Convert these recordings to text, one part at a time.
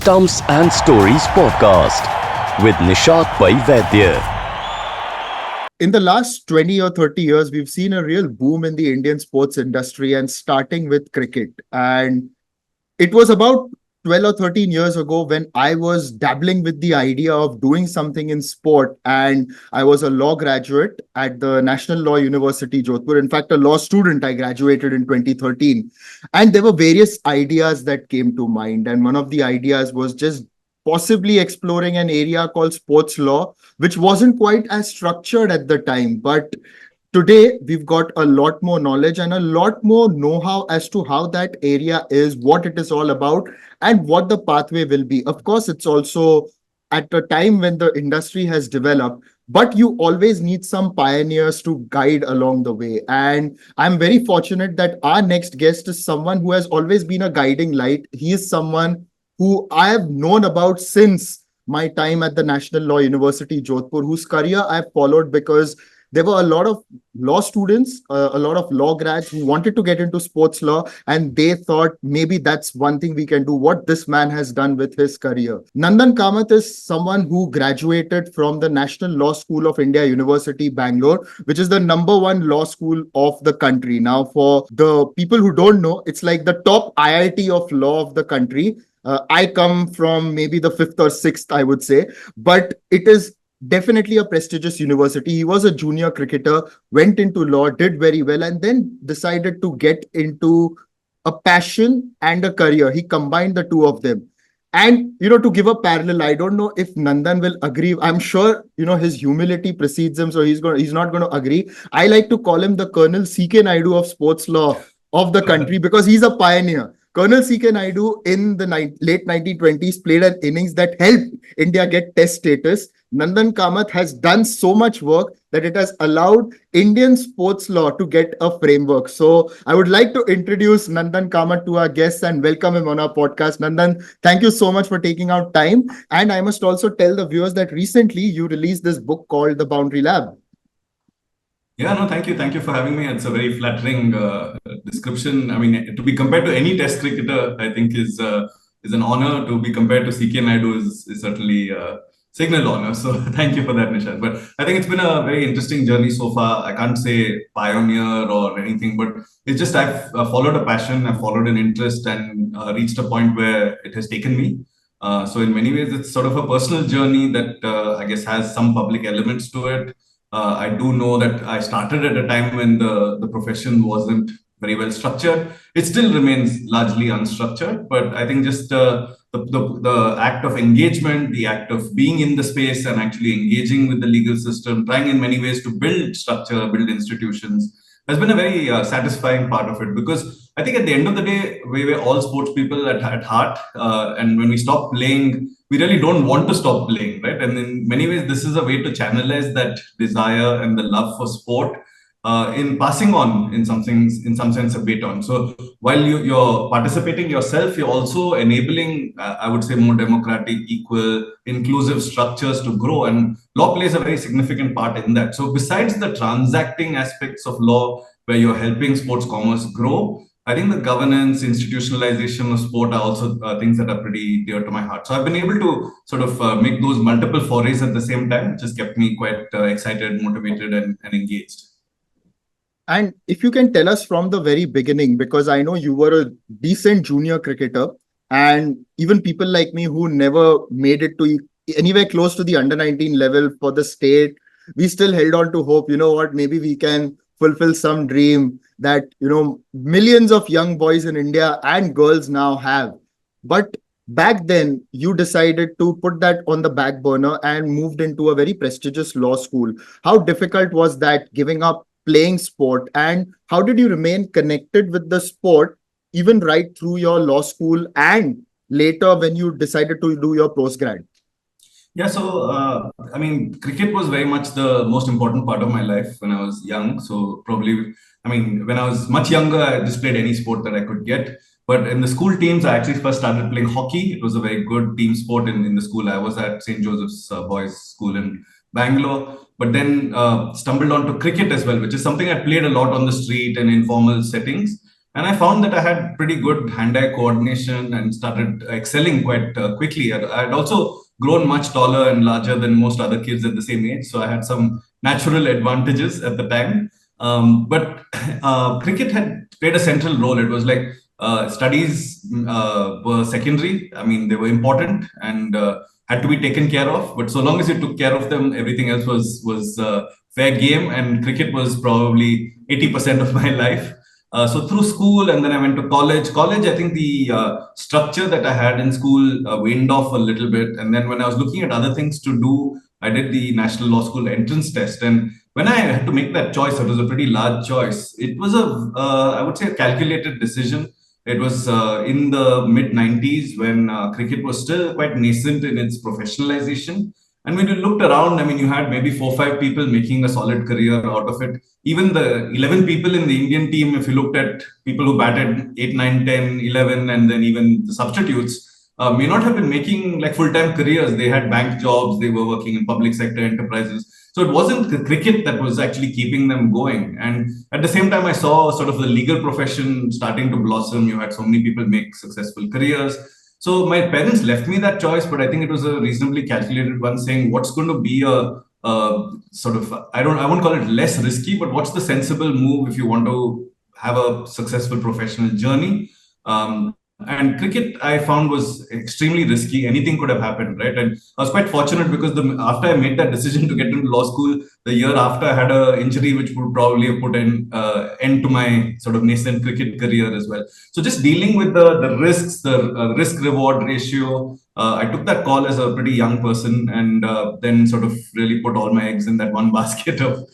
Stumps and Stories podcast with Nishad Pai Vaidya. In the last 20 or 30 years, we've seen a real boom in the Indian sports industry and starting with cricket. And it was about 12 or 13 years ago when I was dabbling with the idea of doing something in sport. And I was a law graduate at the National Law University, Jodhpur. In fact, a law student. I graduated in 2013. And there were various ideas that came to mind. And one of the ideas was just possibly exploring an area called sports law, which wasn't quite as structured at the time. But today, we've got a lot more knowledge and a lot more know-how as to how that area is, what it is all about, and what the pathway will be. Of course, it's also at a time when the industry has developed, but you always need some pioneers to guide along the way. And I'm very fortunate that our next guest is someone who has always been a guiding light. He is someone who I have known about since my time at the National Law University, Jodhpur, whose career I've followed because there were a lot of law students, a lot of law grads who wanted to get into sports law, and they thought maybe that's one thing we can do, what this man has done with his career. Nandan Kamath is someone who graduated from the National Law School of India, University, Bangalore, which is the number one law school of the country. Now, for the people who don't know, it's like the top IIT of law of the country. I come from maybe the fifth or sixth, I would say, but it is definitely a prestigious university. He was a junior cricketer, went into law, did very well, and then decided to get into a passion and a career. He combined the two of them. And, to give a parallel, I don't know if Nandan will agree. I'm sure, his humility precedes him, so he's not going to agree. I like to call him the Colonel C.K. Naidu of sports law of the country because he's a pioneer. Colonel C.K. Naidu in the late 1920s played an innings that helped India get test status. Nandan Kamath has done so much work that it has allowed Indian sports law to get a framework. So I would like to introduce Nandan Kamath to our guests and welcome him on our podcast. Nandan, thank you so much for taking out time. And I must also tell the viewers that recently you released this book called The Boundary Lab. Yeah, no, thank you. Thank you for having me. It's a very flattering description. I mean, to be compared to any test cricketer, I think is an honor. To be compared to C.K. Naidu is certainly a signal honor. So thank you for that, Nishad. But I think it's been a very interesting journey so far. I can't say pioneer or anything, but it's just I've followed a passion, I've followed an interest and reached a point where it has taken me. So in many ways, it's sort of a personal journey that I guess has some public elements to it. I do know that I started at a time when the profession wasn't very well structured. It still remains largely unstructured, but I think just the act of engagement, the act of being in the space and actually engaging with the legal system, trying in many ways to build structure, build institutions, has been a very satisfying part of it. Because I think at the end of the day, we were all sports people at heart. And when we stop playing, we really don't want to stop playing, right? And in many ways, this is a way to channelize that desire and the love for sport in passing on, in some sense, a baton. So while you're participating yourself, you're also enabling, I would say, more democratic, equal, inclusive structures to grow. And law plays a very significant part in that. So besides the transacting aspects of law, where you're helping sports commerce grow, I think the governance, institutionalization of sport are also things that are pretty dear to my heart. So I've been able to sort of make those multiple forays at the same time, which has kept me quite excited, motivated, and engaged. And if you can tell us from the very beginning, because I know you were a decent junior cricketer, and even people like me who never made it to anywhere close to the under 19 level for the state, we still held on to hope, maybe we can fulfill some dream that, millions of young boys in India and girls now have. But back then, you decided to put that on the back burner and moved into a very prestigious law school. How difficult was that, giving up playing sport, and how did you remain connected with the sport even right through your law school and later when you decided to do your postgrad? Yeah, so I mean, cricket was very much the most important part of my life when I was young. So probably, I mean, when I was much younger, I just played any sport that I could get. But in the school teams, I actually first started playing hockey. It was a very good team sport in the school. I was at St. Joseph's Boys School in Bangalore, but then stumbled onto cricket as well, which is something I played a lot on the street and informal settings. And I found that I had pretty good hand-eye coordination and started excelling quite quickly. I'd also grown much taller and larger than most other kids at the same age, so I had some natural advantages at the time. But cricket had played a central role. It was like studies were secondary. I mean, they were important and had to be taken care of. But so long as you took care of them, everything else was fair game. And cricket was probably 80% of my life. So through school, and then I went to college. College, I think the structure that I had in school waned off a little bit. And then when I was looking at other things to do, I did the National Law School entrance test. And when I had to make that choice, it was a pretty large choice. It was I would say, a calculated decision. It was in the mid 90s when cricket was still quite nascent in its professionalization. And when you looked around, I mean, you had maybe 4 or 5 people making a solid career out of it. Even the 11 people in the Indian team, if you looked at people who batted 8, 9, 10, 11, and then even the substitutes, may not have been making like full-time careers. They had bank jobs, they were working in public sector enterprises. So it wasn't the cricket that was actually keeping them going. And at the same time, I saw sort of the legal profession starting to blossom. You had so many people make successful careers. So my parents left me that choice, but I think it was a reasonably calculated one, saying what's going to be a sort of, I won't call it less risky, but what's the sensible move if you want to have a successful professional journey. And cricket, I found, was extremely risky. Anything could have happened, right? And I was quite fortunate because after I made that decision to get into law school, the year after I had an injury which would probably have put an end to my sort of nascent cricket career as well. So just dealing with the risks, the risk reward ratio, I took that call as a pretty young person, and then sort of really put all my eggs in that one basket of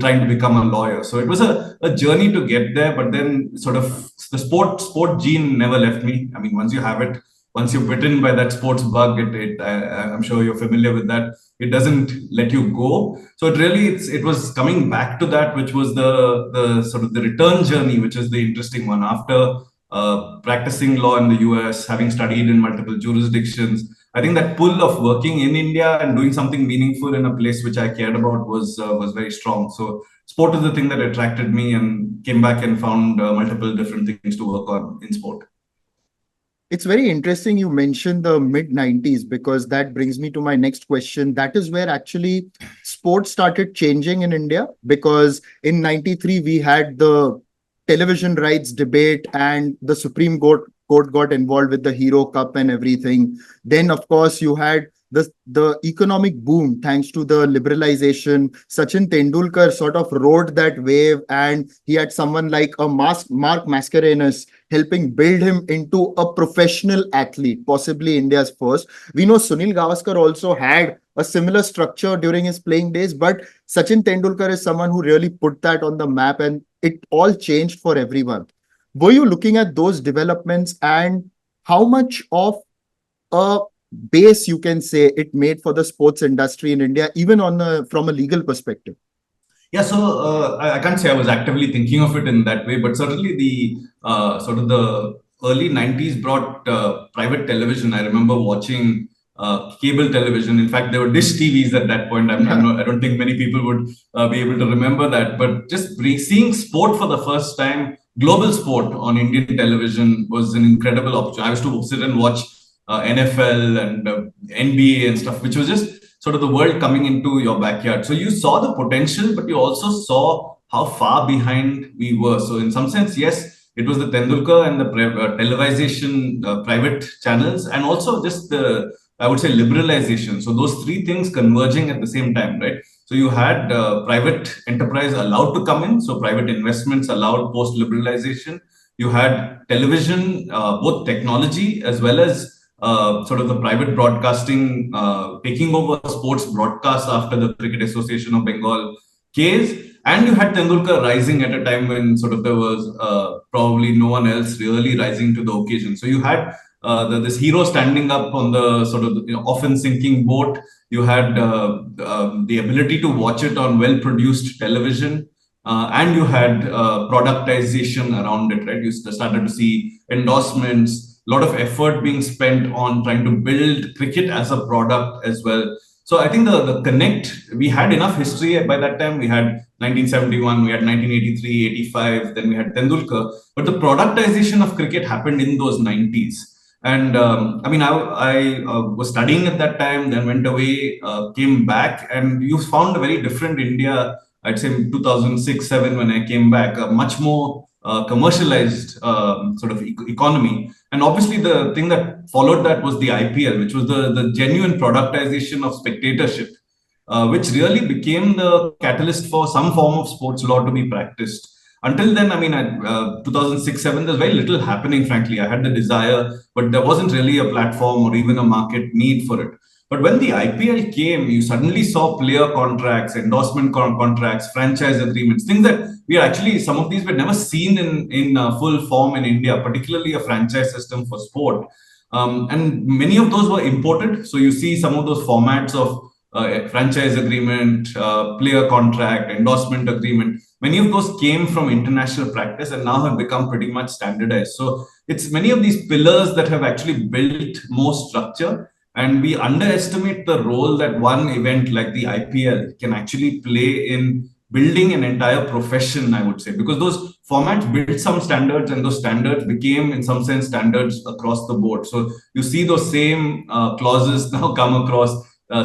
trying to become a lawyer. So it was a journey to get there, but then sort of the sport gene never left me. I mean, once you have it, once you're bitten by that sports bug, I'm sure you're familiar with that. It doesn't let you go. So it was coming back to that, which was the sort of the return journey, which is the interesting one. After practicing law in the US, having studied in multiple jurisdictions, I think that pull of working in India and doing something meaningful in a place which I cared about was very strong. So sport is the thing that attracted me, and came back and found multiple different things to work on in sport. It's very interesting you mentioned the mid 90s, because that brings me to my next question. That is where actually sports started changing in India, because in 93 we had the television rights debate and the Supreme Court got involved with the Hero Cup and everything. Then, of course, you had the economic boom thanks to the liberalization. Sachin Tendulkar sort of rode that wave, and he had someone like a Mark Mascarenhas helping build him into a professional athlete, possibly India's first. We know Sunil Gavaskar also had a similar structure during his playing days, but Sachin Tendulkar is someone who really put that on the map, and it all changed for everyone. Were you looking at those developments, and how much of a base, you can say, it made for the sports industry in India, even from a legal perspective? Yeah, so I can't say I was actively thinking of it in that way, but certainly the sort of the early 90s brought private television. I remember watching cable television. In fact, there were dish TVs at that point. I don't think many people would be able to remember that. But just seeing sport for the first time, global sport on Indian television, was an incredible opportunity. I used to sit and watch NFL and NBA and stuff, which was just sort of the world coming into your backyard. So you saw the potential, but you also saw how far behind we were. So in some sense, yes, it was the Tendulkar and the televisation, private channels, and also just the, I would say, liberalization. So those three things converging at the same time, right? So you had private enterprise allowed to come in, so private investments allowed post liberalization. You had television, both technology as well as sort of the private broadcasting taking over sports broadcast after the Cricket Association of Bengal case. And you had Tendulkar rising at a time when sort of there was probably no one else really rising to the occasion. So you had this hero standing up on the sort of often sinking boat. You had the ability to watch it on well-produced television. And you had productization around it, right? You started to see endorsements, a lot of effort being spent on trying to build cricket as a product as well. So I think the connect, we had enough history by that time. We had 1971, we had 1983, 85, then we had Tendulkar. But the productization of cricket happened in those 90s. And I mean, I was studying at that time, then went away, came back, and you found a very different India. I'd say in 2006, 7, when I came back, a much more commercialized sort of economy. And obviously, the thing that followed that was the IPL, which was the genuine productization of spectatorship, which really became the catalyst for some form of sports law to be practiced. Until then, I mean, at 2006, 7, there's very little happening, frankly. I had the desire, but there wasn't really a platform or even a market need for it. But when the IPL came, you suddenly saw player contracts, endorsement contracts, franchise agreements, things that we actually, some of these were never seen in full form in India, particularly a franchise system for sport. And many of those were imported. So you see some of those formats of franchise agreement, player contract, endorsement agreement. Many of those came from international practice and now have become pretty much standardized. So it's many of these pillars that have actually built more structure. And we underestimate the role that one event like the IPL can actually play in building an entire profession, I would say, because those formats built some standards and those standards became, in some sense, standards across the board. So you see those same clauses now come across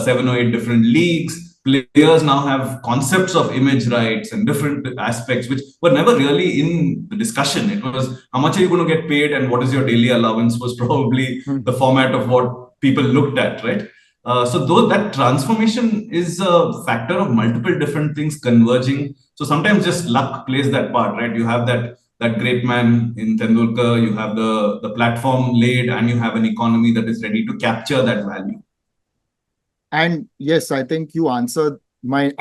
7 or 8 different leagues. Players now have concepts of image rights and different aspects, which were never really in the discussion. It was how much are you going to get paid and what is your daily allowance was probably the format of what people looked at, right? So though that transformation is a factor of multiple different things converging. So sometimes just luck plays that part, right? You have that great man in Tendulkar, you have the platform laid, and you have an economy that is ready to capture that value. And yes, I think you answered my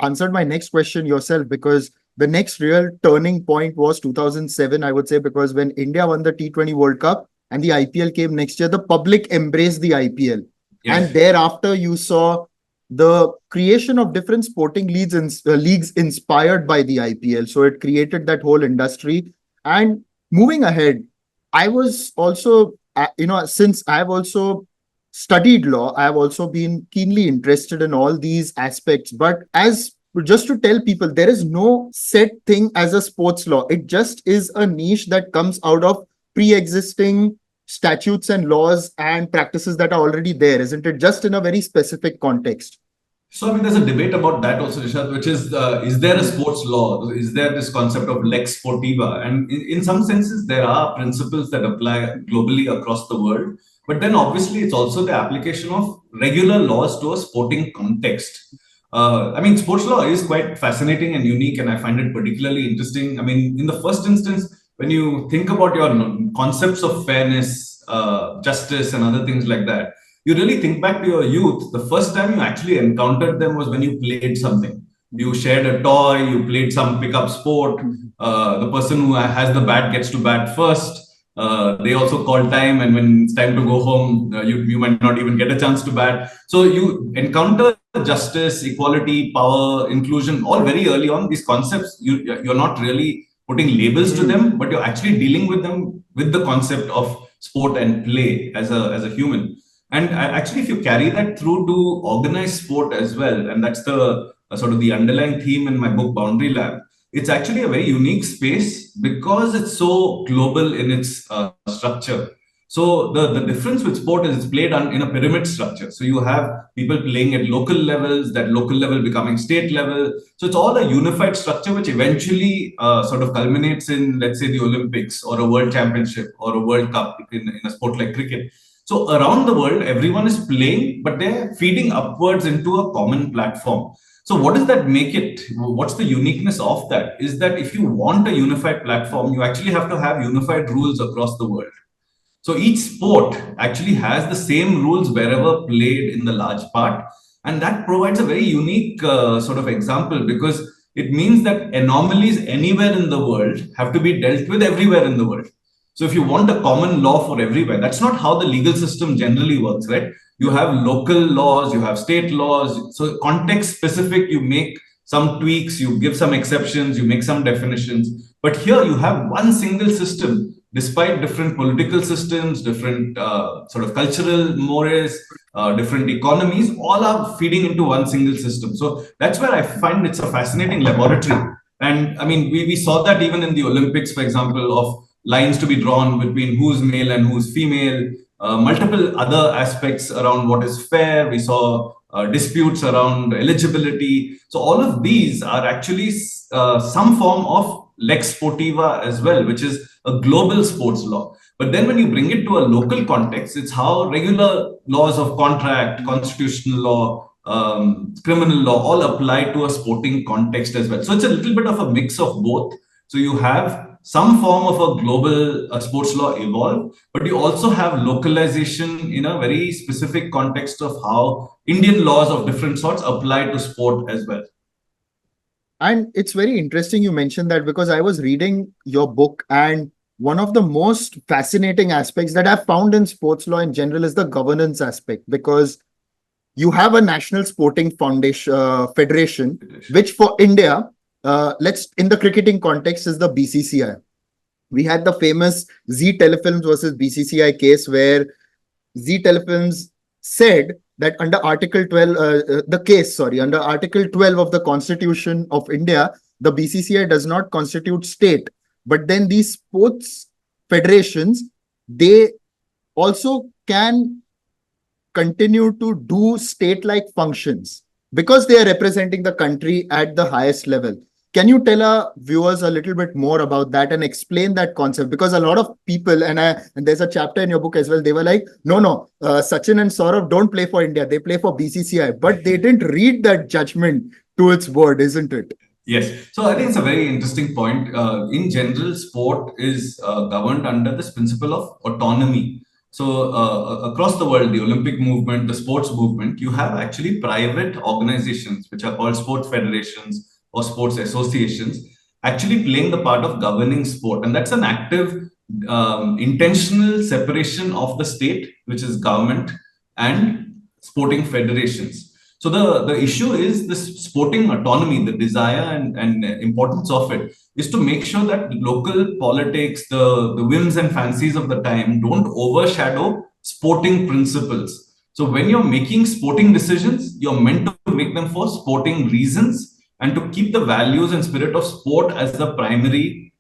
next question yourself, because the next real turning point was 2007, I would say, because when India won the T20 World Cup and the IPL came next year, the public embraced the IPL. Yes. And thereafter, you saw the creation of different sporting leagues inspired by the IPL. So it created that whole industry. And moving ahead, I was also, since I've also studied law, I've also been keenly interested in all these aspects. But just to tell people, there is no set thing as a sports law. It just is a niche that comes out of pre-existing statutes and laws and practices that are already there, isn't it? Just in a very specific context. So, I mean, there's a debate about that also, Rishad, which is there a sports law? Is there this concept of lex sportiva? And in some senses, there are principles that apply globally across the world. But then obviously, it's also the application of regular laws to a sporting context. I mean, sports law is quite fascinating and unique, and I find it particularly interesting. I mean, in the first instance, when you think about your concepts of fairness, justice, and other things like that, you really think back to your youth. The first time you actually encountered them was when you played something. You shared a toy, you played some pickup sport. The person who has the bat gets to bat first. They also call time, and when it's time to go home, you might not even get a chance to bat. So you encounter justice, equality, power, inclusion, all very early on. These concepts, you're not really putting labels to them, but you're actually dealing with them with the concept of sport and play as a human. And actually, if you carry that through to organized sport as well, and that's the sort of the underlying theme in my book, Boundary Lab, it's actually a very unique space because it's so global in its structure. So the difference with sport is it's played in a pyramid structure. So you have people playing at local levels, that local level becoming state level. So it's all a unified structure, which eventually sort of culminates in, let's say, the Olympics or a world championship or a World Cup in a sport like cricket. So around the world, everyone is playing, but they're feeding upwards into a common platform. So what does that make it? What's the uniqueness of that? Is that if you want a unified platform, you actually have to have unified rules across the world. So each sport actually has the same rules wherever played in the large part. And that provides a very unique sort of example, because it means that anomalies anywhere in the world have to be dealt with everywhere in the world. So if you want a common law for everywhere, that's not how the legal system generally works, right? You have local laws, you have state laws. So context specific, you make some tweaks, you give some exceptions, you make some definitions. But here you have one single system despite different political systems, different sort of cultural mores, different economies, all are feeding into one single system. So that's where I find it's a fascinating laboratory. And I mean, we saw that even in the Olympics, for example, of lines to be drawn between who's male and who's female, multiple other aspects around what is fair. We saw disputes around eligibility. So all of these are actually some form of lex sportiva as well, which is a global sports law. But then when you bring it to a local context, it's how regular laws of contract, constitutional law, criminal law all apply to a sporting context as well. So it's a little bit of a mix of both. So you have some form of a global sports law evolve, but you also have localization in a very specific context of how Indian laws of different sorts apply to sport as well. And it's very interesting you mentioned that, because I was reading your book, and one of the most fascinating aspects that I've found in sports law in general is the governance aspect, because you have a national sporting federation, which for India, let's in the cricketing context is the BCCI. We had the famous Z Telefilms versus BCCI case where Z Telefilms said that under Article 12, under Article 12 of the Constitution of India, the BCCI does not constitute state. But then these sports federations, they also can continue to do state-like functions because they are representing the country at the highest level. Can you tell our viewers a little bit more about that and explain that concept? Because a lot of people, and there's a chapter in your book as well, they were like, no, Sachin and Saurav don't play for India, they play for BCCI, but they didn't read that judgment to its word, isn't it? Yes. So I think it's a very interesting point. In general, sport is governed under this principle of autonomy. So across the world, the Olympic movement, the sports movement, you have actually private organizations, which are called sports federations or sports associations, actually playing the part of governing sport. And that's an active, intentional separation of the state, which is government, and sporting federations. So the issue is this sporting autonomy, the desire and importance of it is to make sure that local politics, the whims and fancies of the time don't overshadow sporting principles. So when you're making sporting decisions, you're meant to make them for sporting reasons and to keep the values and spirit of sport as the primary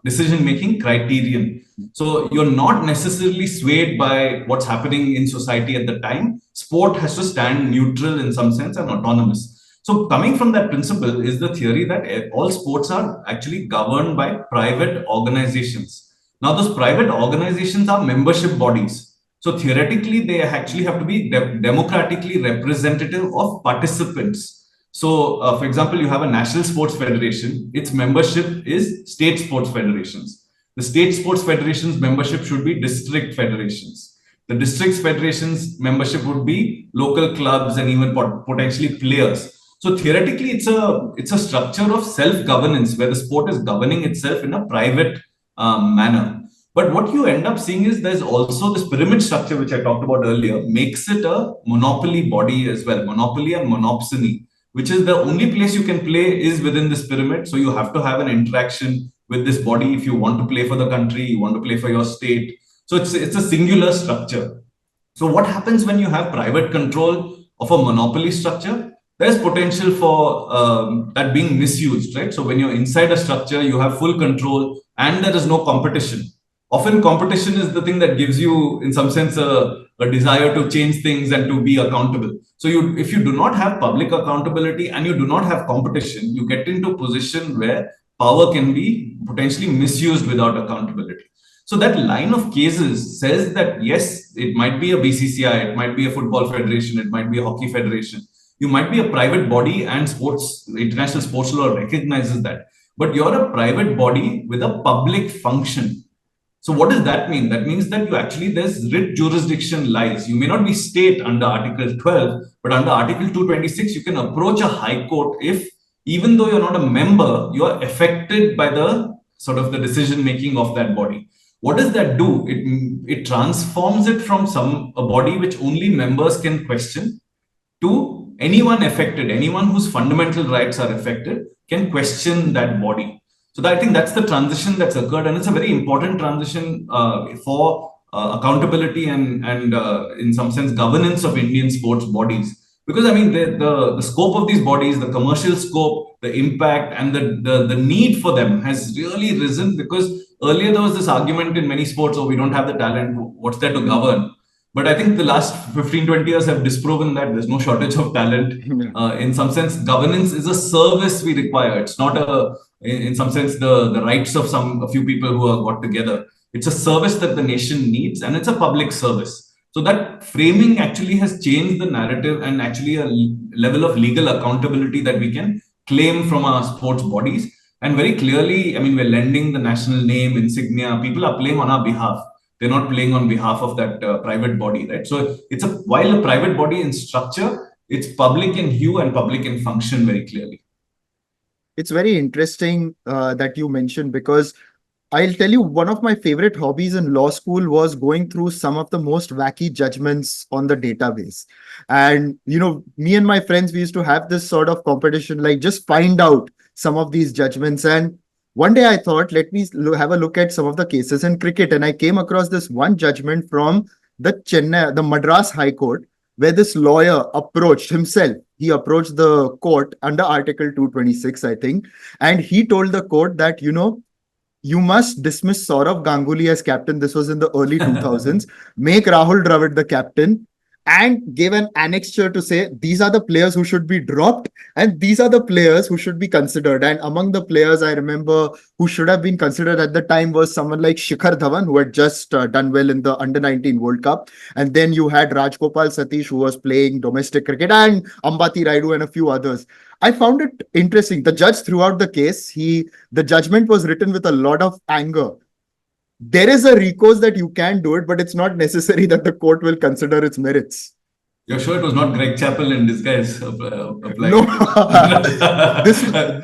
decision-making criterion. So you're not necessarily swayed by what's happening in society at the time. Sport has to stand neutral in some sense and autonomous. So coming from that principle is the theory that all sports are actually governed by private organizations. Now, those private organizations are membership bodies. So theoretically, they actually have to be democratically representative of participants. So, for example, you have a national sports federation. Its membership is state sports federations. The state sports federations membership should be district federations. The district federations membership would be local clubs and even potentially players. So theoretically, it's a structure of self-governance where the sport is governing itself in a private manner. But what you end up seeing is there's also this pyramid structure, which I talked about earlier, makes it a monopoly body as well, monopoly and monopsony, which is the only place you can play is within this pyramid. So you have to have an interaction with this body if you want to play for the country, you want to play for your state. So it's a singular structure. So what happens when you have private control of a monopoly structure? There's potential for that being misused, right? So when you're inside a structure, you have full control and there is no competition. Often competition is the thing that gives you, in some sense, a desire to change things and to be accountable. So if you do not have public accountability and you do not have competition, you get into a position where power can be potentially misused without accountability. So that line of cases says that, yes, it might be a BCCI, it might be a football federation, it might be a hockey federation. You might be a private body and international sports law recognizes that. But you're a private body with a public function. So what does that mean? That means that there's writ jurisdiction lies. You may not be state under Article 12, but under Article 226, you can approach a high court if, even though you're not a member, you are affected by the sort of the decision making of that body. What does that do? It transforms it from a body which only members can question to anyone affected, anyone whose fundamental rights are affected can question that body. So I think that's the transition that's occurred, and it's a very important transition for accountability and in some sense governance of Indian sports bodies. Because I mean the scope of these bodies, the commercial scope, the impact, and the need for them has really risen. Because earlier there was this argument in many sports, oh, we don't have the talent, what's there to govern? But I think the last 15, 20 years have disproven that there's no shortage of talent. Yeah. In some sense, governance is a service we require. It's not in some sense, the rights of a few people who have got together. It's a service that the nation needs, and it's a public service. So that framing actually has changed the narrative, and actually a level of legal accountability that we can claim from our sports bodies. And very clearly, I mean, we're lending the national name, insignia. People are playing on our behalf. They're not playing on behalf of that private body, right? So while a private body in structure, it's public in hue and public in function very clearly. It's very interesting that you mentioned, because I'll tell you, one of my favorite hobbies in law school was going through some of the most wacky judgments on the database. And, me and my friends, we used to have this sort of competition, like just find out some of these judgments. And one day I thought, let me have a look at some of the cases in cricket. And I came across this one judgment from the Madras High Court, where this lawyer approached himself. He approached the court under Article 226, I think. And he told the court that, you must dismiss Saurav Ganguly as captain. This was in the early 2000s. Make Rahul Dravid the captain, and gave an annexure to say these are the players who should be dropped and these are the players who should be considered. And among the players I remember who should have been considered at the time was someone like Shikhar Dhawan, who had just done well in the Under-19 World Cup. And then you had Rajgopal Satish, who was playing domestic cricket, and Ambati Raidu and a few others. I found it interesting. The judge throughout the case, the judgment was written with a lot of anger. There is a recourse that you can do it, but it's not necessary that the court will consider its merits. You're sure it was not Greg Chappell in disguise applying?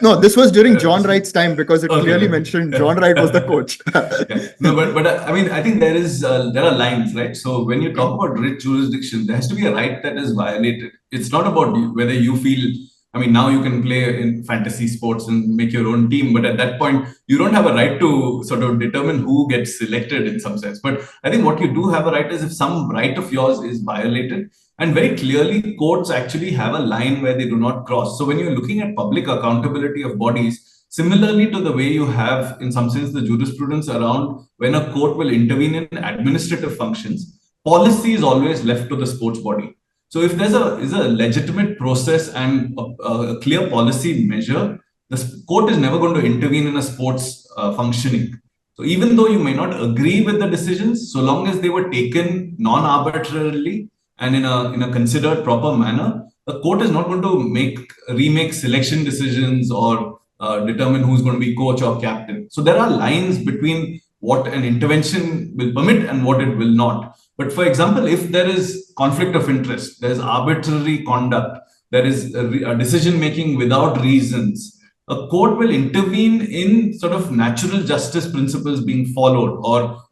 No, this was during John Wright's time, because it clearly mentioned John Wright was the coach. Yeah. No, but I mean, I think there are lines, right? So when you talk about writ jurisdiction, there has to be a right that is violated. It's not about whether you feel. I mean, now you can play in fantasy sports and make your own team, but at that point, you don't have a right to sort of determine who gets selected in some sense. But I think what you do have a right is if some right of yours is violated, and very clearly, courts actually have a line where they do not cross. So when you're looking at public accountability of bodies, similarly to the way you have, in some sense, the jurisprudence around when a court will intervene in administrative functions, policy is always left to the sports body. So if there's a legitimate process and a clear policy measure, the court is never going to intervene in a sports functioning. So even though you may not agree with the decisions, so long as they were taken non-arbitrarily and in a considered proper manner, the court is not going to remake selection decisions or determine who's going to be coach or captain. So there are lines between what an intervention will permit and what it will not. But for example, if there is conflict of interest, there is arbitrary conduct, there is a decision making without reasons, a court will intervene in sort of natural justice principles being followed, or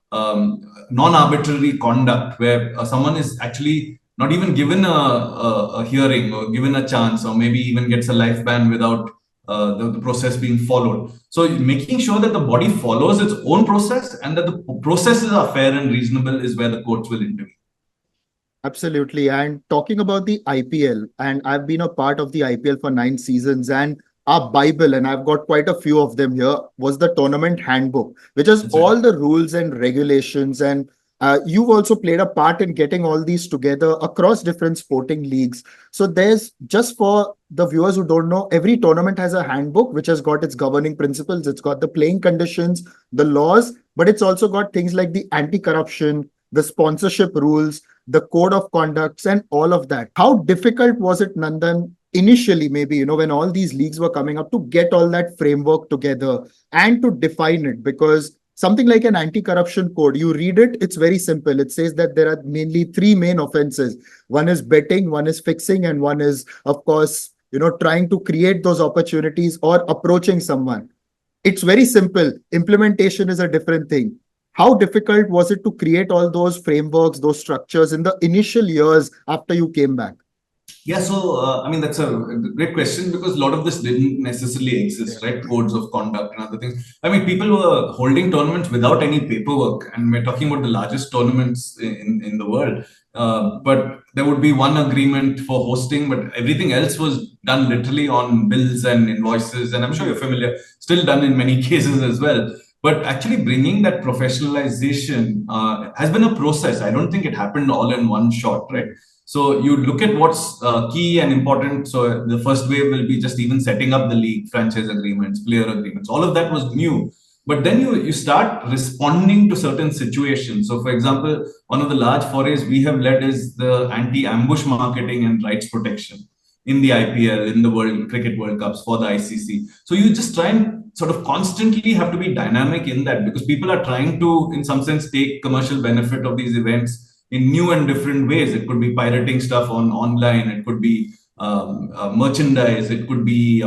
non-arbitrary conduct where someone is actually not even given a hearing or given a chance, or maybe even gets a life ban without the process being followed. So making sure that the body follows its own process and that the processes are fair and reasonable is where the courts will intervene. Absolutely. And talking about the IPL, and I've been a part of the IPL for 9 seasons, and our Bible, and I've got quite a few of them here, was the tournament handbook, which has all the rules and regulations. And you've also played a part in getting all these together across different sporting leagues. So there's, just for the viewers who don't know, every tournament has a handbook which has got its governing principles. It's got the playing conditions, the laws, but it's also got things like the anti-corruption, the sponsorship rules, the code of conducts, and all of that. How difficult was it, Nandan, initially, maybe, when all these leagues were coming up, to get all that framework together and to define it? Because something like an anti-corruption code, you read it, it's very simple. It says that there are mainly 3 main offenses. One is betting, one is fixing, and one is, of course, trying to create those opportunities or approaching someone. It's very simple. Implementation is a different thing. How difficult was it to create all those frameworks, those structures in the initial years after you came back? Yeah, so I mean that's a great question because a lot of this didn't necessarily exist, Yeah. right? Codes of conduct and other things. I mean, people were holding tournaments without any paperwork, and we're talking about the largest tournaments in the world. But there would be one agreement for hosting, but everything else was done literally on bills and invoices. And I'm sure you're familiar, still done in many cases as well. But actually, bringing that professionalization has been a process. I don't think it happened all in one shot, right? So you look at what's key and important. So the first wave will be just even setting up the league, franchise agreements, player agreements. All of that was new. But then you start responding to certain situations. So, for example, one of the large forays we have led is the anti-ambush marketing and rights protection in the IPL, in the World Cricket World Cups for the ICC. So you just try and sort of constantly have to be dynamic in that because people are trying to, in some sense, take commercial benefit of these events in new and different ways. It could be pirating stuff on online. It could be merchandise. It could be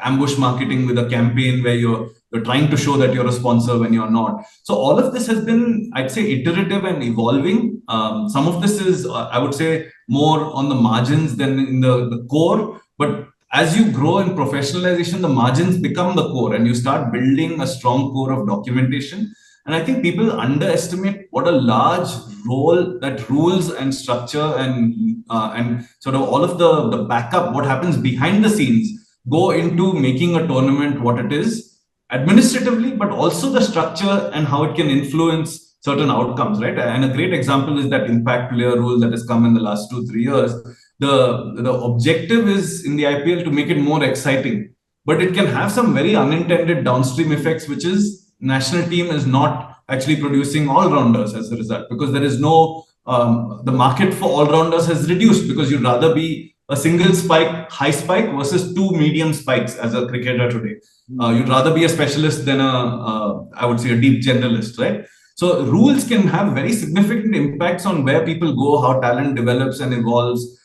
ambush marketing with a campaign where you're trying to show that you're a sponsor when you're not. So all of this has been, I'd say, iterative and evolving. Some of this is, I would say, more on the margins than in the core. But as you grow in professionalization, the margins become the core, and you start building a strong core of documentation. And I think people underestimate what a large role that rules and structure and sort of all of the backup, what happens behind the scenes, go into making a tournament what it is administratively, but also the structure and how it can influence certain outcomes, right? And a great example is that impact player rule that has come in the last 2 3 years. The objective is in the IPL to make it more exciting, but it can have some very unintended downstream effects, which is national team is not actually producing all rounders as a result because there is no the market for all rounders has reduced because you'd rather be a single spike, high spike versus two medium spikes as a cricketer today. You'd rather be a specialist than I would say, a deep generalist, right? So rules can have very significant impacts on where people go, how talent develops and evolves.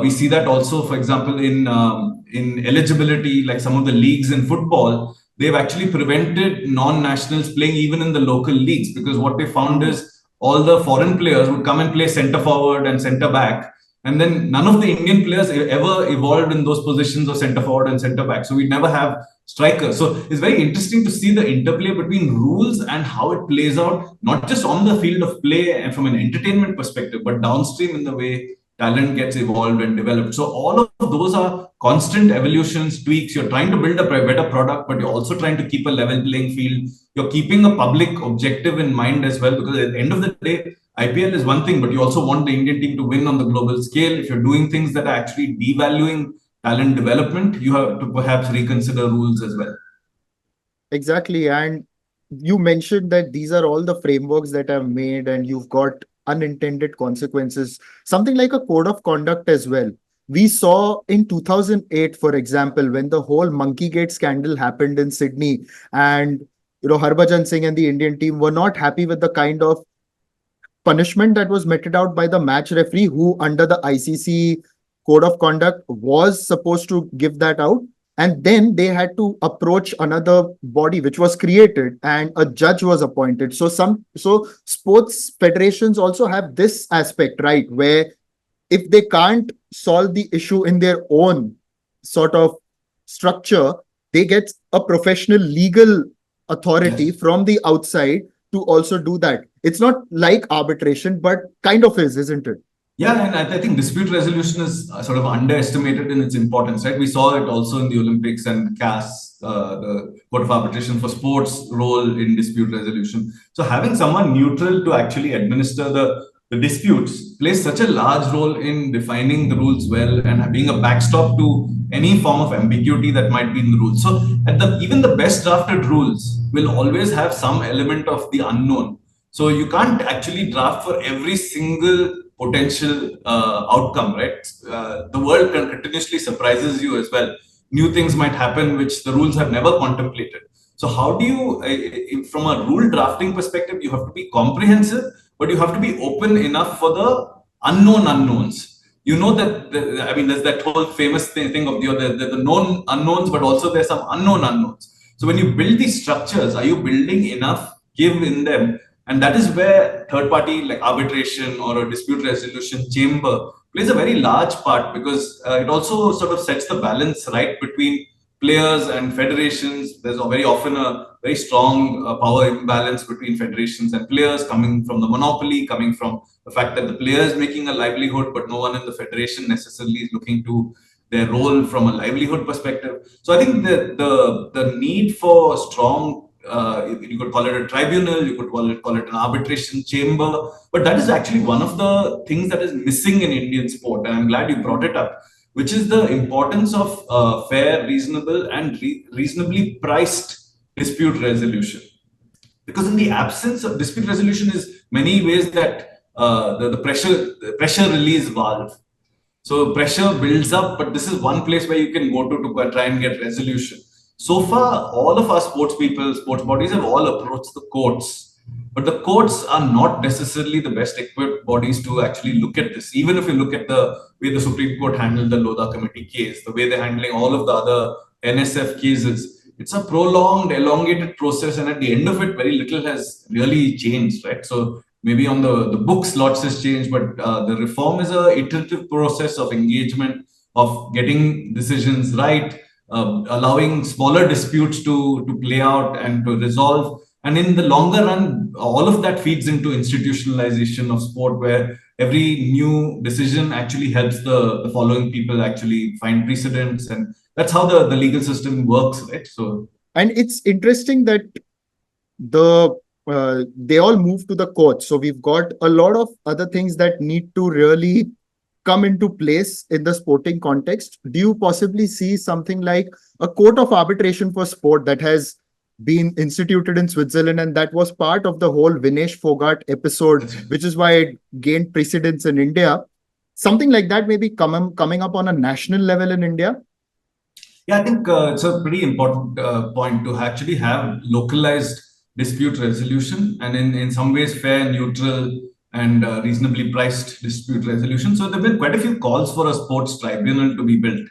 We see that also, for example, in eligibility, like some of the leagues in football, they've actually prevented non-nationals playing even in the local leagues because what they found is all the foreign players would come and play center forward and center back. And then none of the Indian players ever evolved in those positions of center forward and center back. So we never have strikers. So it's very interesting to see the interplay between rules and how it plays out, not just on the field of play and from an entertainment perspective, but downstream in the way talent gets evolved and developed. So all of those are constant evolutions, tweaks. You're trying to build a better product, but you're also trying to keep a level playing field. You're keeping a public objective in mind as well, because at the end of the day, IPL is one thing, but you also want the Indian team to win on the global scale. If you're doing things that are actually devaluing talent development, you have to perhaps reconsider rules as well. Exactly. And you mentioned that these are all the frameworks that are made, and you've got unintended consequences, something like a code of conduct as well. We saw in 2008, for example, when the whole Monkeygate scandal happened in Sydney, and Harbhajan Singh and the Indian team were not happy with the kind of punishment that was meted out by the match referee, who, under the ICC code of conduct, was supposed to give that out. And then they had to approach another body which was created, and a judge was appointed. So sports federations also have this aspect, right, where if they can't solve the issue in their own sort of structure, they get a professional legal authority Yes. from the outside to also do that. It's not like arbitration, but kind of is, isn't it? Yeah, and I think dispute resolution is sort of underestimated in its importance, right? We saw it also in the Olympics and CAS, the Court of Arbitration for Sports role in dispute resolution. So having someone neutral to actually administer the disputes plays such a large role in defining the rules well and being a backstop to any form of ambiguity that might be in the rules. So even the best drafted rules will always have some element of the unknown. So you can't actually draft for every single potential outcome, right? The world continuously surprises you as well. New things might happen which the rules have never contemplated. So how do you, from a rule drafting perspective, you have to be comprehensive, but you have to be open enough for the unknown unknowns. You know that, I mean, there's that whole famous thing of the known unknowns, but also there's some unknown unknowns. So when you build these structures, are you building enough give in them? And that is where third party like arbitration or a dispute resolution chamber plays a very large part, because it also sort of sets the balance right between players and federations. There's very often a very strong power imbalance between federations and players, coming from the monopoly, coming from the fact that the player is making a livelihood, but no one in the federation necessarily is looking to their role from a livelihood perspective. So I think the need for strong, you could call it a tribunal, you could call it an arbitration chamber, but that is actually one of the things that is missing in Indian sport, and I'm glad you brought it up, which is the importance of fair, reasonable, and reasonably priced dispute resolution. Because in the absence of dispute resolution is many ways that the pressure release valve. So pressure builds up, but this is one place where you can go to try and get resolution. So far, all of our sports people, sports bodies have all approached the courts, but the courts are not necessarily the best equipped bodies to actually look at this. Even if you look at the way the Supreme Court handled the Lodha Committee case, the way they're handling all of the other NSF cases, it's a prolonged, elongated process, and at the end of it, very little has really changed, right? So maybe on the books, lots has changed, but the reform is a iterative process of engagement, of getting decisions right, allowing smaller disputes to play out and to resolve. And in the longer run, all of that feeds into institutionalization of sport, where every new decision actually helps the following people actually find precedents. And that's how the legal system works, right? So, And it's interesting that they all move to the courts. So we've got a lot of other things that need to really come into place in the sporting context. Do you possibly see something like a court of arbitration for sport that has been instituted in Switzerland, and that was part of the whole Vinesh Fogart episode, which is why it gained precedence in India? Something like that maybe coming up on a national level in India? yeah, I think it's a pretty important point to actually have localized dispute resolution, and in some ways fair, neutral, and reasonably priced dispute resolution. So there have been quite a few calls for a sports tribunal to be built.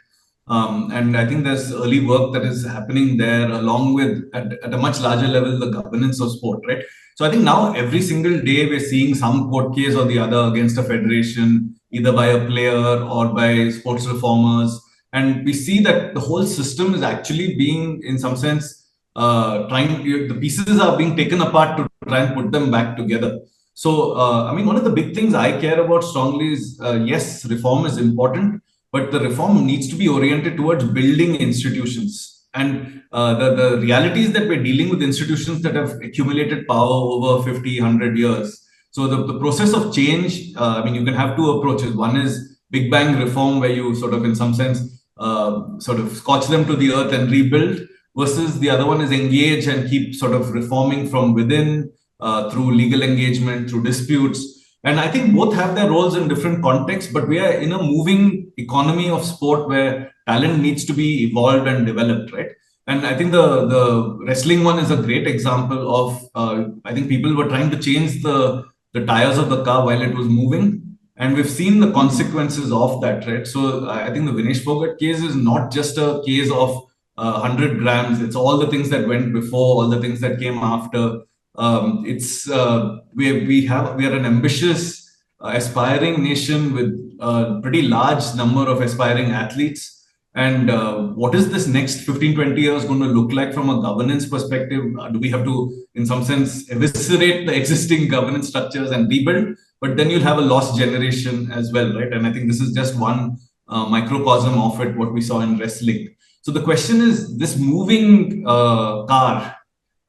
And I think there's early work that is happening there, along with at a much larger level, the governance of sport, right? So I think now every single day we're seeing some court case or the other against a federation, either by a player or by sports reformers. And we see that the whole system is actually being, in some sense, the pieces are being taken apart to try and put them back together. So, I mean, one of the big things I care about strongly is, yes, reform is important, but the reform needs to be oriented towards building institutions. And the reality is that we're dealing with institutions that have accumulated power over 50, 100 years. So the process of change, I mean, you can have two approaches. One is Big Bang reform, where you sort of, in some sense, sort of scorch them to the earth and rebuild, versus the other one is engage and keep sort of reforming from within, through legal engagement, through disputes. And I think both have their roles in different contexts, but we are in a moving economy of sport where talent needs to be evolved and developed, right? And I think the wrestling one is a great example of, I think people were trying to change the tires of the car while it was moving. And we've seen the consequences of that, right? So I think the Vinesh Fogart case is not just a case of 100 grams. It's all the things that went before, all the things that came after. We are an ambitious, aspiring nation with a pretty large number of aspiring athletes. And what is this next 15, 20 years going to look like from a governance perspective? Do we have to, in some sense, eviscerate the existing governance structures and rebuild? But then you'll have a lost generation as well, right? And I think this is just one microcosm of it, what we saw in wrestling. So the question is, this moving car,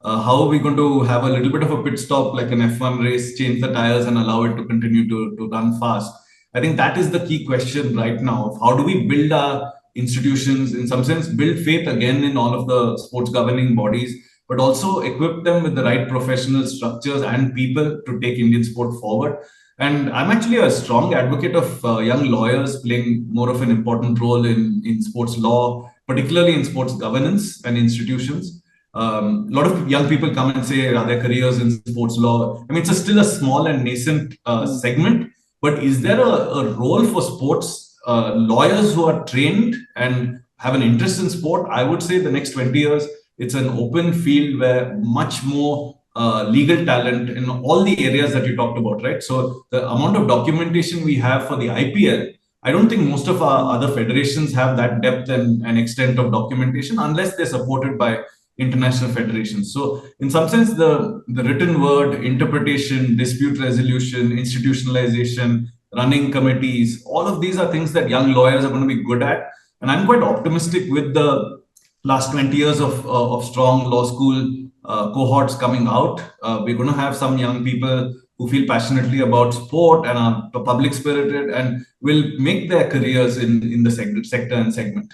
how are we going to have a little bit of a pit stop like an F1 race, change the tires and allow it to continue to run fast? I think that is the key question right now. Of how do we build our institutions, in some sense, build faith again in all of the sports governing bodies, but also equip them with the right professional structures and people to take Indian sport forward. And I'm actually a strong advocate of young lawyers playing more of an important role in sports law, particularly in sports governance and institutions. A lot of young people come and say, are there careers in sports law? I mean, it's still a small and nascent segment, but is there a role for sports lawyers who are trained and have an interest in sport? I would say the next 20 years, it's an open field where much more legal talent in all the areas that you talked about, right? So the amount of documentation we have for the IPL I don't think most of our other federations have that depth and extent of documentation unless they're supported by international federations. So, in some sense, the written word, interpretation, dispute resolution, institutionalization, running committees, all of these are things that young lawyers are going to be good at. And I'm quite optimistic with the last 20 years of strong law school cohorts coming out. We're going to have some young people who feel passionately about sport and are public spirited and will make their careers in the sector and segment.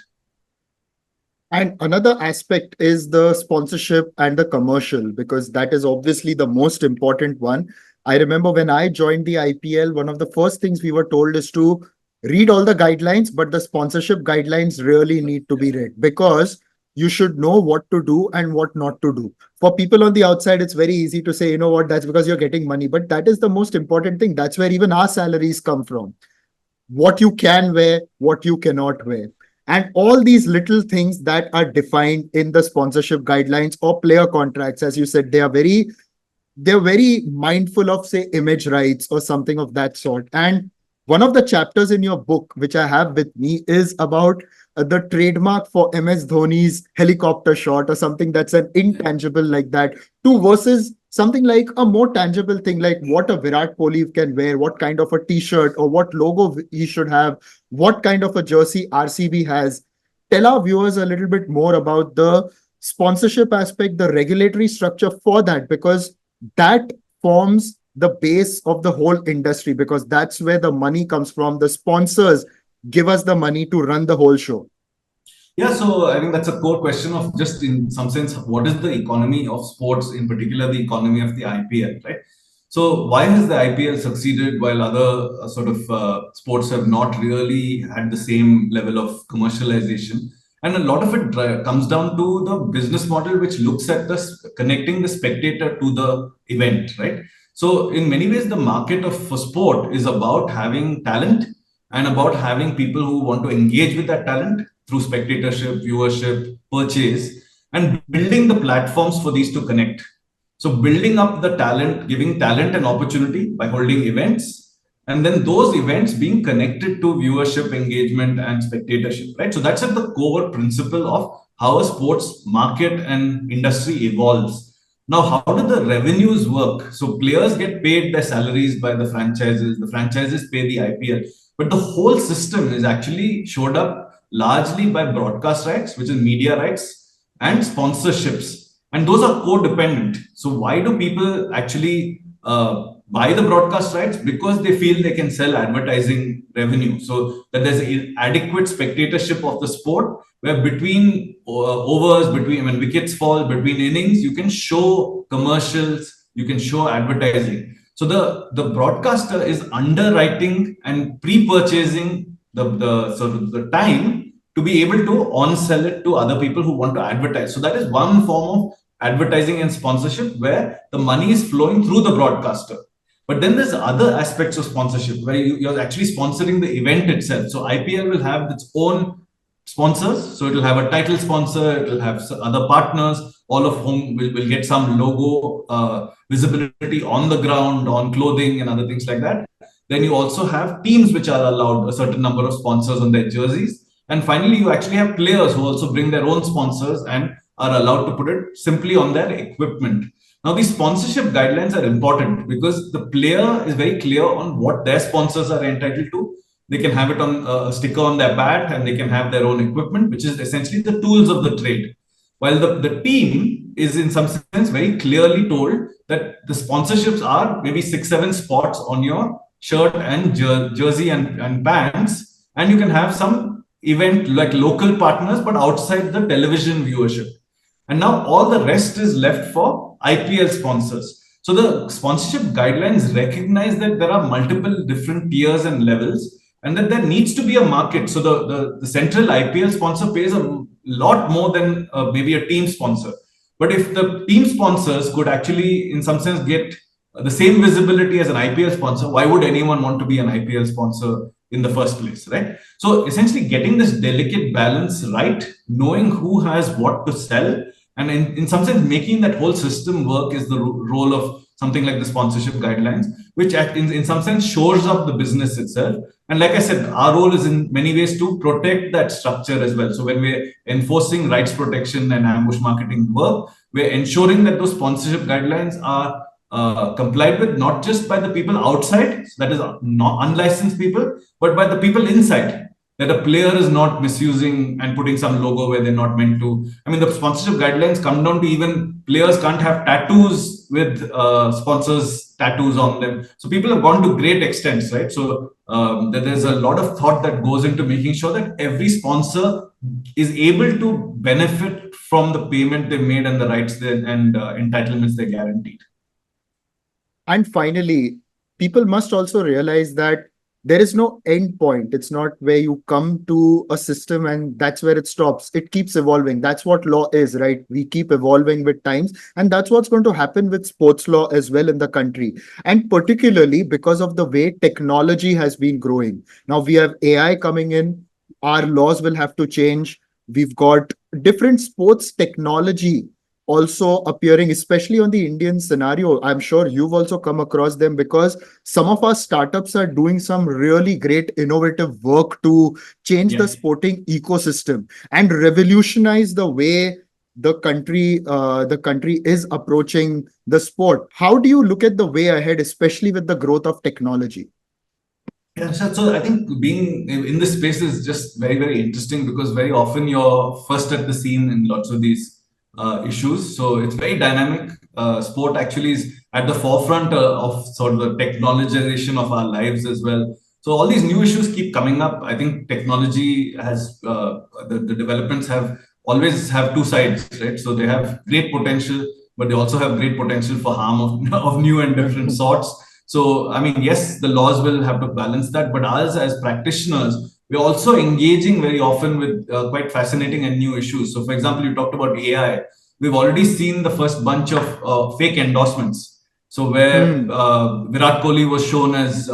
And another aspect is the sponsorship and the commercial, because that is obviously the most important one. I remember when I joined the IPL, one of the first things we were told is to read all the guidelines, but the sponsorship guidelines really need to be read, because you should know what to do and what not to do. For people on the outside, it's very easy to say, you know what, that's because you're getting money. But that is the most important thing. That's where even our salaries come from. What you can wear, what you cannot wear. And all these little things that are defined in the sponsorship guidelines or player contracts, as you said, they're very mindful of, say, image rights or something of that sort. And one of the chapters in your book, which I have with me, is about the trademark for MS Dhoni's helicopter shot or something that's an intangible like that, to versus something like a more tangible thing, like what a Virat Kohli can wear, what kind of a t-shirt or what logo he should have, what kind of a jersey RCB has. Tell our viewers a little bit more about the sponsorship aspect, the regulatory structure for that, because that forms the base of the whole industry, because that's where the money comes from. The sponsors give us the money to run the whole show. Yeah, so I think that's a core question of, just in some sense, what is the economy of sports, in particular the economy of the IPL, right? So why has the IPL succeeded while other sports have not really had the same level of commercialization? And a lot of it comes down to the business model, which looks at connecting the spectator to the event, right? So in many ways, the market for sport is about having talent and about having people who want to engage with that talent through spectatorship, viewership, purchase, and building the platforms for these to connect. So building up the talent, giving talent an opportunity by holding events, and then those events being connected to viewership, engagement, and spectatorship, right? So that's at the core principle of how a sports market and industry evolves. Now, how do the revenues work? So players get paid their salaries by the franchises pay the IPL, but the whole system is actually showed up largely by broadcast rights, which is media rights, and sponsorships. And those are codependent. So why do people actually buy the broadcast rights? Because they feel they can sell advertising revenue. So that there's adequate spectatorship of the sport, where between overs, between when wickets fall, between innings, you can show commercials, you can show advertising. So the broadcaster is underwriting and pre-purchasing the time to be able to on-sell it to other people who want to advertise. So that is one form of advertising and sponsorship, where the money is flowing through the broadcaster. But then there's other aspects of sponsorship where you're actually sponsoring the event itself. So IPL will have its own sponsors. So it'll have a title sponsor, it'll have other partners, all of whom will get some logo visibility on the ground, on clothing and other things like that. Then you also have teams which are allowed a certain number of sponsors on their jerseys. And finally, you actually have players who also bring their own sponsors and are allowed to put it simply on their equipment. Now, these sponsorship guidelines are important because the player is very clear on what their sponsors are entitled to. They can have it on a sticker on their bat, and they can have their own equipment, which is essentially the tools of the trade. While the team is in some sense very clearly told that the sponsorships are maybe 6-7 spots on your shirt and jersey and pants, and you can have some event like local partners, but outside the television viewership. And now all the rest is left for IPL sponsors. So the sponsorship guidelines recognize that there are multiple different tiers and levels, and that there needs to be a market. So the central IPL sponsor pays a lot more than maybe a team sponsor. But if the team sponsors could actually, in some sense, get the same visibility as an IPL sponsor, why would anyone want to be an IPL sponsor in the first place, right? So essentially getting this delicate balance right, knowing who has what to sell, and in some sense making that whole system work is the role something like the sponsorship guidelines, which in some sense shores up the business itself. And like I said, our role is in many ways to protect that structure as well. So when we're enforcing rights protection and ambush marketing work, we're ensuring that those sponsorship guidelines are complied with, not just by the people outside, that is not unlicensed people, but by the people inside. That a player is not misusing and putting some logo where they're not meant to. I mean, the sponsorship guidelines come down to even players can't have tattoos with sponsors' tattoos on them. So people have gone to great extents, right? So there's a lot of thought that goes into making sure that every sponsor is able to benefit from the payment they made and the rights and entitlements they guaranteed. And finally, people must also realize that there is no end point. It's not where you come to a system and that's where it stops. It keeps evolving. That's what law is, right? We keep evolving with times. And that's what's going to happen with sports law as well in the country. And particularly because of the way technology has been growing. Now we have AI coming in, our laws will have to change. We've got different sports technology also appearing, especially on the Indian scenario. I'm sure you've also come across them because some of our startups are doing some really great innovative work to change the sporting ecosystem and revolutionize the way the country is approaching the sport. How do you look at the way ahead, especially with the growth of technology? Yeah, so I think being in this space is just very, very interesting because very often you're first at the scene in lots of these issues. So it's very dynamic. Sport actually is at the forefront of sort of the technologization of our lives as well. So all these new issues keep coming up. I think technology has the developments have always have two sides, right? So they have great potential, but they also have great potential for harm of new and different sorts. So, I mean, yes, the laws will have to balance that, but us as practitioners, we're also engaging very often with quite fascinating and new issues. So, for example, you talked about AI. We've already seen the first bunch of fake endorsements. So, where Virat Kohli was shown as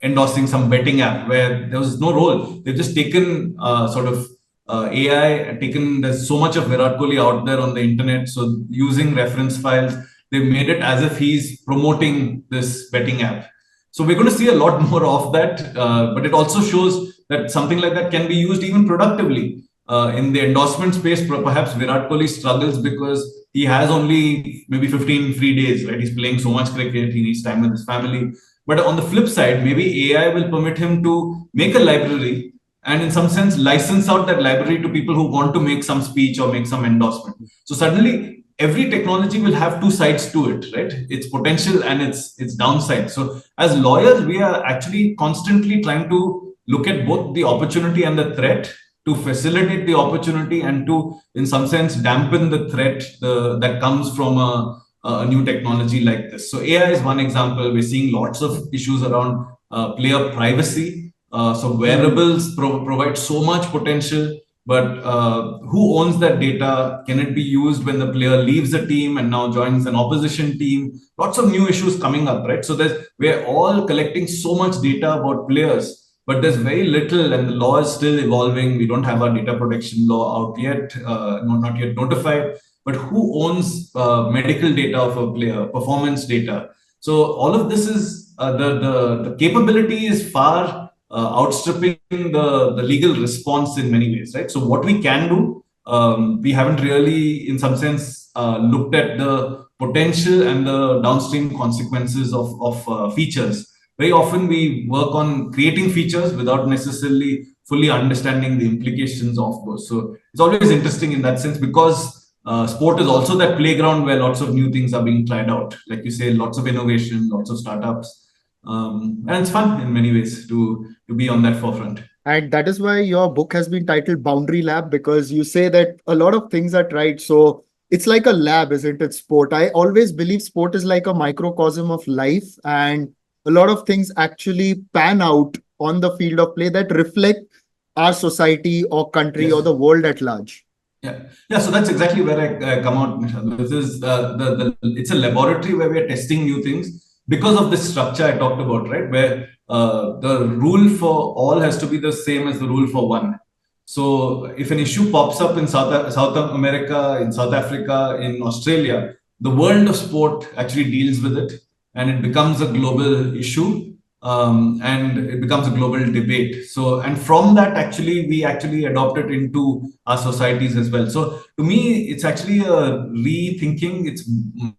endorsing some betting app where there was no role. They've just taken sort of AI, taken there's so much of Virat Kohli out there on the internet. So, using reference files, they've made it as if he's promoting this betting app. So we're going to see a lot more of that. But it also shows that something like that can be used even productively. In the endorsement space, perhaps Virat Kohli struggles because he has only maybe 15 free days, right? He's playing so much cricket, he needs time with his family. But on the flip side, maybe AI will permit him to make a library and in some sense license out that library to people who want to make some speech or make some endorsement. So suddenly every technology will have two sides to it, right? Its potential and its downside. So as lawyers, we are actually constantly trying to look at both the opportunity and the threat to facilitate the opportunity and to, in some sense, dampen the threat that comes from a new technology like this. So AI is one example. We're seeing lots of issues around player privacy. So wearables provide so much potential. But who owns that data? Can it be used when the player leaves the team and now joins an opposition team? Lots of new issues coming up, right? So we're all collecting so much data about players, but there's very little, and the law is still evolving. We don't have our data protection law out yet, not yet notified. But who owns medical data of a player, performance data? So all of this is the capability is far outstripping the legal response in many ways, right? So what we can do, we haven't really, in some sense, looked at the potential and the downstream consequences of features. Very often we work on creating features without necessarily fully understanding the implications of those. So it's always interesting in that sense because sport is also that playground where lots of new things are being tried out. Like you say, lots of innovation, lots of startups. And it's fun in many ways to be on that forefront. And that is why your book has been titled Boundary Lab, because you say that a lot of things are tried. So it's like a lab, isn't it? Sport. I always believe sport is like a microcosm of life, and a lot of things actually pan out on the field of play that reflect our society or country or the world at large. Yeah. So that's exactly where I come out, Nishant. This is it's a laboratory where we are testing new things because of this structure I talked about, right? Where the rule for all has to be the same as the rule for one. So if an issue pops up in South America, in South Africa, in Australia, the world of sport actually deals with it, and it becomes a global issue, and it becomes a global debate. So, and from that, actually, we actually adopt it into our societies as well. So, to me, it's actually a rethinking. It's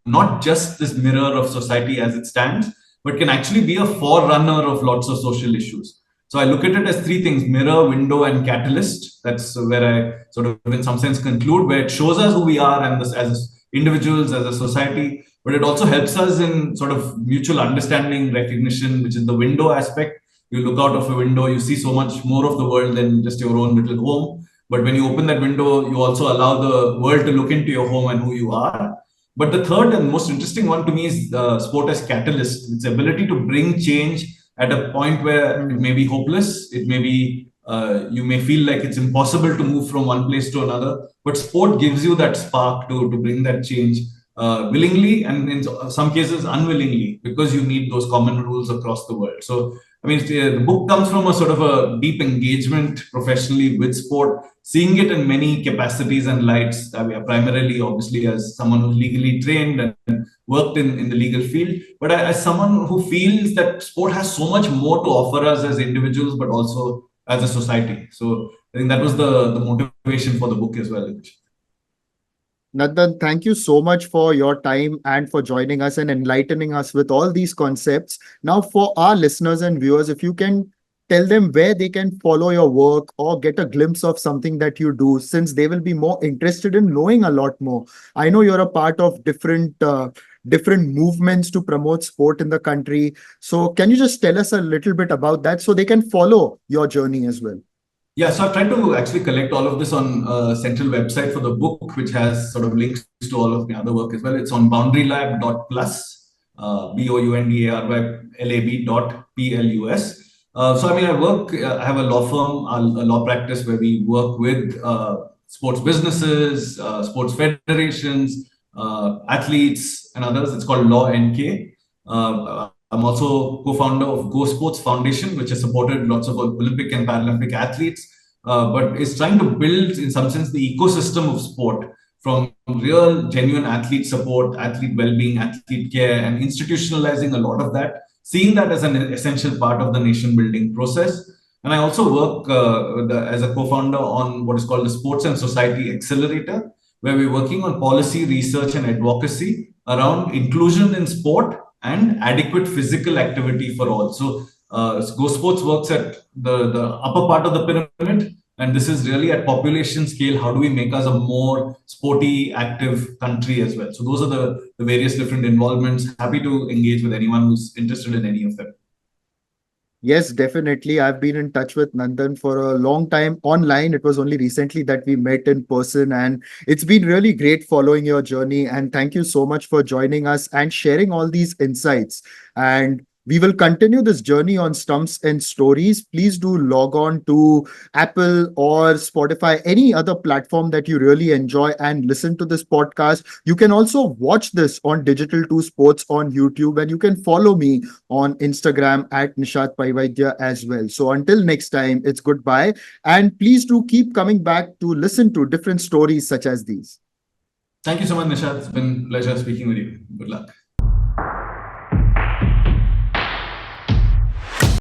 not just this mirror of society as it stands, but can actually be a forerunner of lots of social issues. So I look at it as three things: mirror, window, and catalyst. That's where I sort of, in some sense, conclude, where it shows us who we are and this, as individuals, as a society, but it also helps us in sort of mutual understanding, recognition, which is the window aspect. You look out of a window, you see so much more of the world than just your own little home. But when you open that window, you also allow the world to look into your home and who you are. But the third and most interesting one to me is sport as catalyst. Its ability to bring change at a point where it may be hopeless, it may be you may feel like it's impossible to move from one place to another, but sport gives you that spark to bring that change willingly, and in some cases unwillingly, because you need those common rules across the world. So I mean, the book comes from a sort of a deep engagement professionally with sport, seeing it in many capacities and lights. I mean, primarily, obviously, as someone who's legally trained and worked in the legal field, but as someone who feels that sport has so much more to offer us as individuals, but also as a society. So I think that was the motivation for the book as well. Nandan, thank you so much for your time and for joining us and enlightening us with all these concepts. Now, for our listeners and viewers, if you can tell them where they can follow your work or get a glimpse of something that you do, since they will be more interested in knowing a lot more. I know you're a part of different movements to promote sport in the country. So, can you just tell us a little bit about that so they can follow your journey as well? Yeah, so I've tried to actually collect all of this on a central website for the book, which has sort of links to all of the other work as well. It's on boundarylab.plus, boundarylab.plus. So, I mean, I have a law firm, a law practice where we work with sports businesses, sports federations, athletes, and others. It's called Law NK. I'm also co-founder of Go Sports Foundation, which has supported lots of Olympic and Paralympic athletes, but is trying to build, in some sense, the ecosystem of sport, from real, genuine athlete support, athlete well-being, athlete care, and institutionalizing a lot of that, seeing that as an essential part of the nation-building process. And I also work as a co-founder on what is called the Sports and Society Accelerator, where we're working on policy, research, and advocacy around inclusion in sport and adequate physical activity for all. So, Go Sports works at the upper part of the pyramid, and this is really at population scale. How do we make us a more sporty, active country as well? So, those are the various different involvements. Happy to engage with anyone who's interested in any of them. Yes, definitely. I've been in touch with Nandan for a long time online. It was only recently that we met in person, and it's been really great following your journey. And thank you so much for joining us and sharing all these insights. And we will continue this journey on Stumps and Stories. Please do log on to Apple or Spotify, any other platform that you really enjoy, and listen to this podcast. You can also watch this on Digital 2 Sports on YouTube, and you can follow me on Instagram at Nishat Paivaidya as well. So until next time, it's goodbye. And please do keep coming back to listen to different stories such as these. Thank you so much, Nishat. It's been a pleasure speaking with you. Good luck.